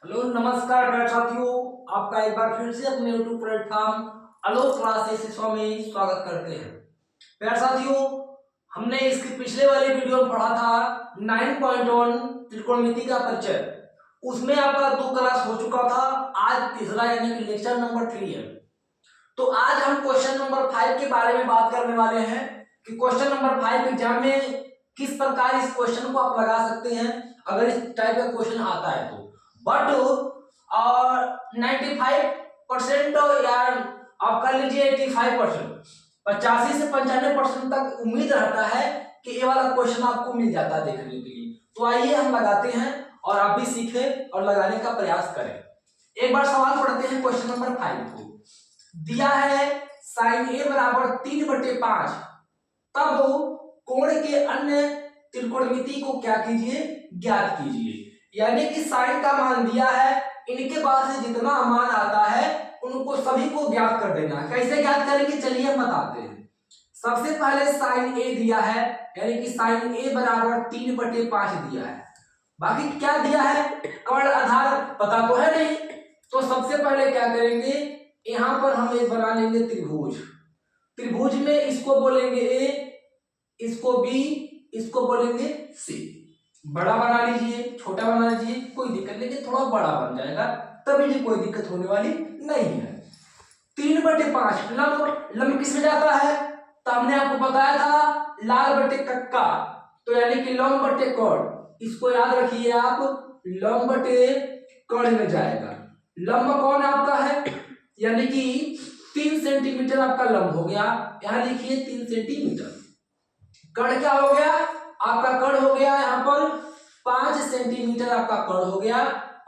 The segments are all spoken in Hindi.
हेलो नमस्कार प्यारे साथियों, आपका एक बार फिर से अपने यूट्यूब प्लेटफॉर्म आलोक क्लासेस में स्वागत करते हैं। प्यारे साथियों, हमने इसके पिछले वाले वीडियो में पढ़ा था 9.1 त्रिकोणमिति का परिचय। उसमें आपका 2 क्लास हो चुका था, आज तीसरा यानी कि लेक्चर नंबर 3 है। तो आज हम क्वेश्चन नंबर 5 के बारे में बात करने वाले हैं कि क्वेश्चन नंबर 5 एग्जाम में किस प्रकार इस क्वेश्चन को आप लगा सकते हैं अगर इस टाइप का क्वेश्चन आता है तो। बट 95% या आप कर लीजिए 85%, 85 से 95% तक उम्मीद रहता है कि ये वाला क्वेश्चन आपको मिल जाता है देखने के लिए। तो आइए हम लगाते हैं और आप भी सीखें और लगाने का प्रयास करें। एक बार सवाल पढ़ते हैं क्वेश्चन नंबर 5 को। दिया है साइन ए बराबर 3/5, तब कोण के अन्य त्रिकोणमिति को क्या कीजिए, ज्ञात कीजिए। यानी कि साइन का मान दिया है, इनके बाद से जितना मान आता है उनको सभी को ज्ञात कर देना है। कैसे ज्ञात करेंगे चलिए हम बताते हैं। सबसे पहले साइन ए दिया है, यानी कि साइन ए बराबर 3/5 दिया है। बाकी क्या दिया है, कर्ण आधार पता तो है नहीं, तो सबसे पहले क्या करेंगे, यहां पर हम एक बना लेंगे त्रिभुज। त्रिभुज में इसको बोलेंगे ए, इसको बी, इसको बोलेंगे सी। बड़ा बना लीजिए, छोटा बना लीजिए, कोई दिक्कत नहीं, लेकिन थोड़ा बड़ा बन जाएगा, तभी भी कोई दिक्कत होने वाली नहीं है। 3/5 लंब किस में जाता है, तो हमने आपको बताया था लाल बटे कक्का, तो यानी कि लंब बटे कर्ण। इसको याद रखिए आप, लंब बटे कर्ण में जाएगा। लंब कौन आपका है, यानी कि 3 सेंटीमीटर आपका लंब हो गया, यहां लिखिए 3 सेंटीमीटर। कर्ण क्या हो गया, आपका कर्ण हो गया यहाँ पर 5 सेंटीमीटर आपका कर्ण हो गया,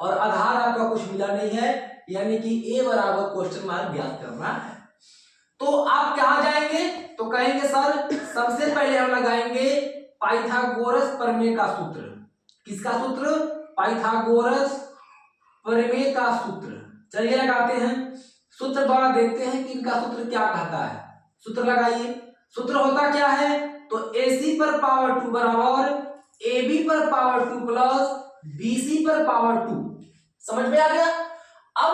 और आधार आपका कुछ मिला नहीं है, यानी कि ए बराबर क्वेश्चन मार्क ज्ञात करना है। तो आप कहां जाएंगे, तो कहेंगे सर सबसे पहले हम लगाएंगे पाइथागोरस प्रमेय का सूत्र। किसका सूत्र, पाइथागोरस प्रमेय का सूत्र। चलिए लगाते हैं, सूत्र द्वारा देखते हैं कि इनका सूत्र क्या कहता है। सूत्र लगाइए। सूत्र होता क्या है, तो AC पर पावर 2 बराबर AB पर पावर 2 प्लस BC पर पावर 2। समझ में आ गया। अब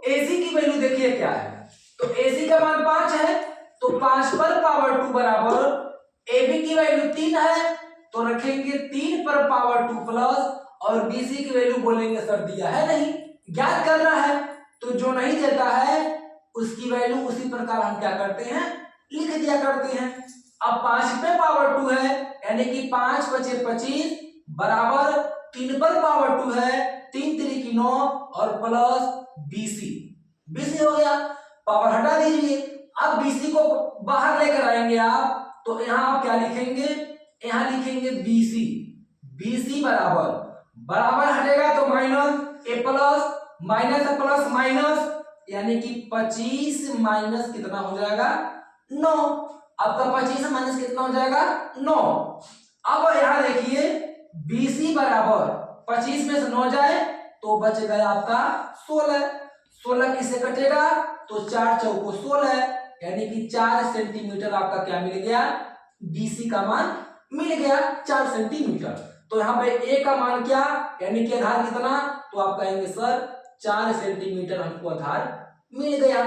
AC की वैल्यू देखिए क्या है, तो AC का मान 5 है, तो 5 पर पावर 2 बराबर AB की वैल्यू 3 है, तो रखेंगे 3 पर पावर 2 प्लस, और BC की वैल्यू बोलेंगे सर दिया है नहीं, ज्ञात करना है, तो जो नहीं देता है उसकी वैल्यू उसी प्रकार हम क्या करते हैं, लिख दिया करते हैं। अब 5 पे पावर 2 है, यानी कि 5 बचे 25 बराबर 3 पर पावर 2 है, 3 3 की 9 और प्लस BC। BC हो गया, पावर हटा दीजिए। अब BC को बाहर लेकर आएंगे आप, तो यहां आप क्या लिखेंगे, यहां लिखेंगे BC। BC बराबर, बराबर हटेगा तो माइनस, ए प्लस माइनस प्लस माइनस, यानी कि 25 माइनस कितना हो जाएगा 9। आपका 25 माइनस कितना हो जाएगा 9। अब यहां देखिए BC बराबर 25 में से 9 जाए तो बच गया आपका 16। 16 किससे कटेगा, तो 4 चौको 16, यानी कि 4 सेंटीमीटर आपका क्या मिल गया, BC का मान मिल गया 4 सेंटीमीटर। तो यहाँ पे A का मान क्या, यानी कि आधार कितना, तो आप कहेंगे सर 4 सेंटीमीटर हमको आधार मिल गया।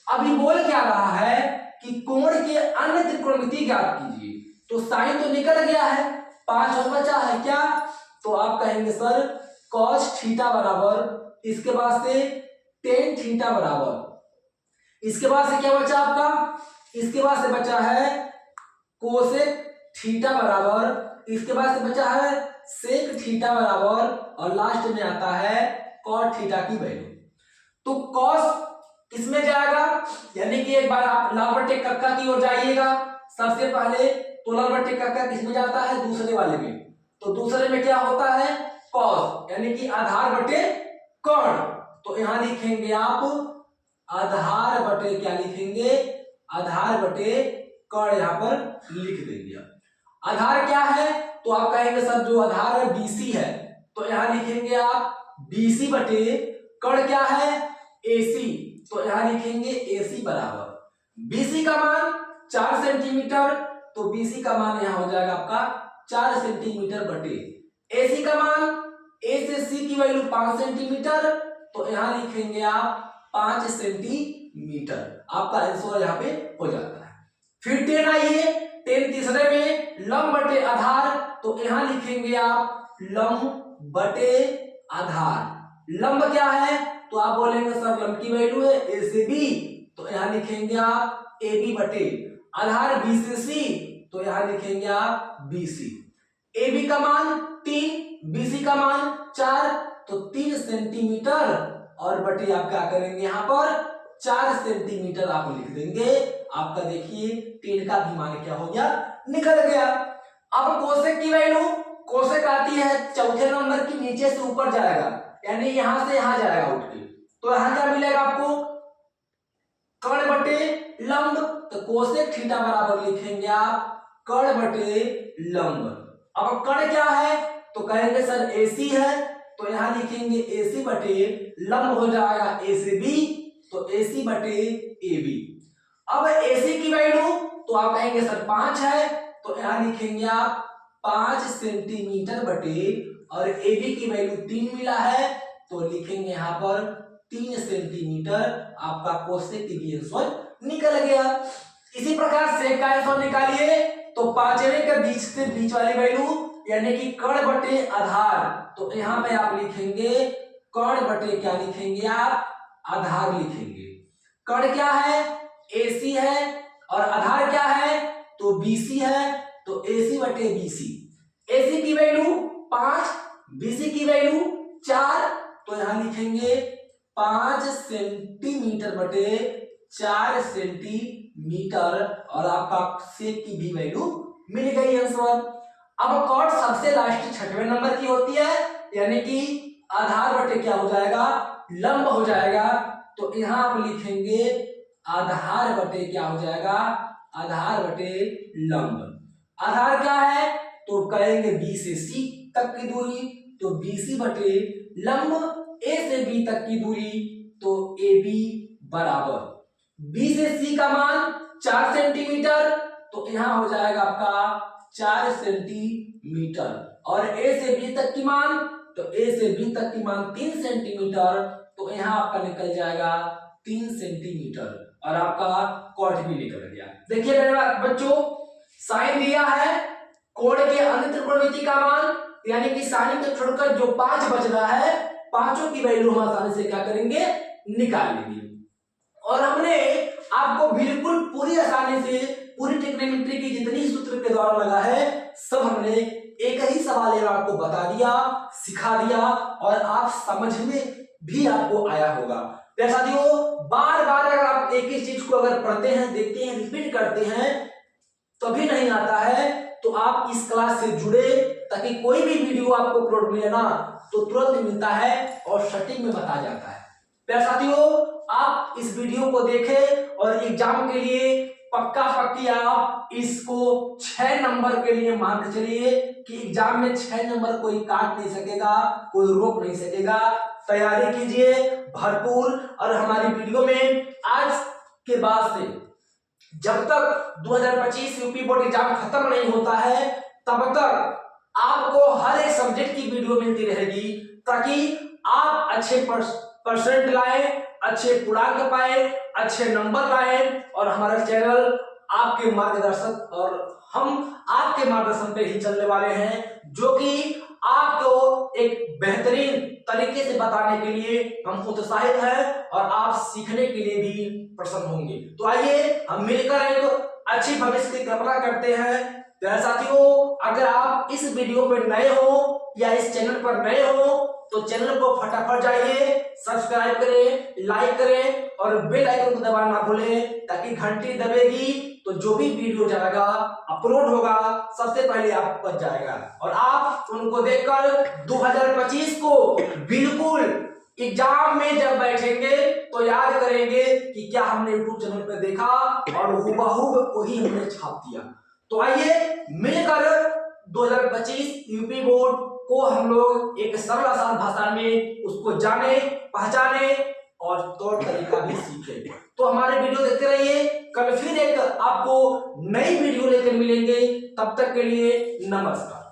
अभी बोल क्या रहा है कि कोण के अन्य त्रिकोणमिति ज्ञात कीजिए, तो साइन तो निकल गया है, 5 और बचा है क्या, तो आप कहेंगे सर cos थीटा बराबर, इसके बाद से tan थीटा बराबर, इसके बाद से क्या बचा आपका, इसके बाद से बचा है कोसेक थीटा बराबर, इसके बाद से बचा है सेक थीटा बराबर, और लास्ट में आता है cot थीटा की वैल्यू। तो cos किसमें जाएगा, यानी कि एक बार आप लाल बटे कक्का की ओर जाइएगा। सबसे पहले तो लाल बटे कक्का किसमें जाता है, दूसरे वाले में, तो दूसरे में क्या होता है cos, यानी कि आधार बटे कर्ण। तो यहां लिखेंगे आप आधार बटे, क्या लिखेंगे, आधार बटे कर्ण, यहां पर लिख देंगे। आधार क्या है, तो आप कहेंगे सर जो आधार है BC है, तो यहां लिखेंगे आप BC बटे कर्ण क्या है AC, तो यहां लिखेंगे AC बराबर BC का मान 4 सेंटीमीटर, तो BC का मान यहां हो जाएगा आपका 4 सेंटीमीटर बटे AC का मान A से C की की वैल्यू 5 सेंटीमीटर, तो यहाँ लिखेंगे आप 5 सेंटीमीटर। आपका आंसर यहाँ पे हो जाता है। फिर 10 आइए, 10 तीसरे में लंब बटे आधार, तो यहाँ लिखेंगे आप लंब बटे आधार। लंब क्या है, तो आप बोलेंगे सर लंब की वैल्यू है ए से बी, तो यहाँ लिखेंगे आप ए बी बटे आधार बी से सी, तो यहाँ लिखेंगे आप बी सी। ए बी का मान 3, बी सी का मान 4, तो 3 सेंटीमीटर और बटे आप क्या करेंगे यहाँ पर 4 सेंटीमीटर आप लिख देंगे। आपका देखिए 10 का भी मान क्या हो गया, निकल गया। अब कोसेक की वैल्यू, कोसेक आती है चौथे नंबर की नीचे से ऊपर जाएगा, यानी यहां से यहां जाएगा उठ के, तो यहां क्या मिलेगा आपको कर्ण बटे लंब, तो कोसेक थीटा बराबर लिखेंगे आप कर्ण बटे लंब। अब कर्ण क्या है, तो कहेंगे सर AC है, तो यहां लिखेंगे AC बटे लंब हो जाएगा A से B, तो AC बटे AB। अब AC की वैल्यू तो आप कहेंगे सर 5 है, तो यहां लिखेंगे आप 5 सेंटीमीटर बटे, और AB की वैल्यू 3 मिला है, तो लिखेंगे यहाँ पर 3 सेंटीमीटर। आपका कोसेक की भी आंसर निकल गया। इसी प्रकार सेक का आंसर निकालिए, तो पांचवें के बीच से बीच वाली वैल्यू यानी कि कर्ण बटे आधार, तो यहाँ पे आप लिखेंगे कर्ण बटे क्या लिखेंगे आप आधार लिखेंगे। कर्ण क्या है AC है, और आधार क्या है तो BC है, तो AC बटे BC। AC की वैल्यू 5, BC की वैल्यू 4, तो यहाँ लिखेंगे 5 सेंटीमीटर बटे 4 सेंटीमीटर, और आपका सेक की भी वैल्यू मिल गई आंसर। अब कॉट सबसे लास्ट 6वें नंबर की होती है, यानी कि आधार बटे क्या हो जाएगा लंब हो जाएगा, तो यहाँ आप लिखेंगे आधार बटे क्या हो जाएगा आधार बटे लंब। आधार क्या है तो कहेंगे B से C तक की दूरी, तो BC बटे लंब A से B तक की दूरी, तो AB बराबर B से C का मान 4 सेंटीमीटर, तो यहाँ हो जाएगा आपका 4 सेंटीमीटर, और A से B तक की मान, तो A से B तक की मान 3 सेंटीमीटर, तो यहाँ आपका निकल जाएगा 3 सेंटीमीटर, और आपका कॉट भी निकल गया। देखिए मेरे बच्चों साइन दिया है, कोण के अन्य त्रिकोणमिति का मान, यानी कि साइन को छोड़कर जो 5 बच रहा है, पांचों की वैल्यू हम आसानी से क्या करेंगे निकाल लेंगे। और हमने आपको बिल्कुल पूरी आसानी से पूरी ट्रिग्नोमेट्री की जितनी सूत्र के द्वारा लगा है सब हमने एक ही सवाल में आपको बता दिया, सिखा दिया, और आप समझ में भी आपको आया होगा। साथियों बार बार अगर आप एक ही चीज को अगर पढ़ते हैं, देखते हैं, रिपीट करते हैं तभी नहीं आता है, तो आप इस क्लास से जुड़े, ताकि कोई भी वीडियो आपको अपलोड मिले ना तो तुरंत मिलता है और सटीक में बताया जाता है। प्यारे साथियों आप इस वीडियो को देखें और एग्जाम के लिए पक्का पक्की आप इसको 6 नंबर के लिए मान के चलिए कि एग्जाम में 6 नंबर कोई काट नहीं सकेगा, कोई रोक नहीं सकेगा। तैयारी कीजिए भरपूर, और हमारी वीडियो में आज के बाद से जब तक 2025 यूपी बोर्ड एग्जाम खत्म नहीं होता है तब तक आपको हर एक सब्जेक्ट की वीडियो मिलती रहेगी, ताकि आप अच्छे परसेंट लाए, अच्छे पूर्णांक पाए, अच्छे नंबर लाए, और हमारा चैनल आपके मार्गदर्शन और हम आपके मार्गदर्शन पे ही चलने वाले हैं, जो कि आपको एक बेहतरीन तरीके से बताने के लिए हम उत्साहित हैं और आप सीखने के लिए भी प्रसन्न होंगे। तो आइए हम मिलकर एक अच्छी भविष्य की कल्पना करते हैं। प्यारे साथियों अगर आप इस वीडियो पर नए हो या इस चैनल पर नए हो तो चैनल को फटाफट जाइए, सब्सक्राइब करें, लाइक करें और बेल आइकन को दबाना ना भूलें, ताकि घंटी दबेगी तो जो भी वीडियो जाएगा अपलोड होगा सबसे पहले आप पर जाएगा, और आप उनको देखकर 2025 को बिल्कुल एग्जाम में जब बैठेंगे तो याद करेंगे कि क्या हमने यूट्यूब चैनल पर देखा और हुबहू वही हमने छाप दिया। तो आइए मिलकर 2025 यूपी बोर्ड को हम लोग एक सरल आसान भाषा में उसको जाने, पहचाने और तौर तरीका भी सीखे। तो हमारे वीडियो देखते रहिए, कल फिर एक आपको नई वीडियो लेकर मिलेंगे, तब तक के लिए नमस्कार।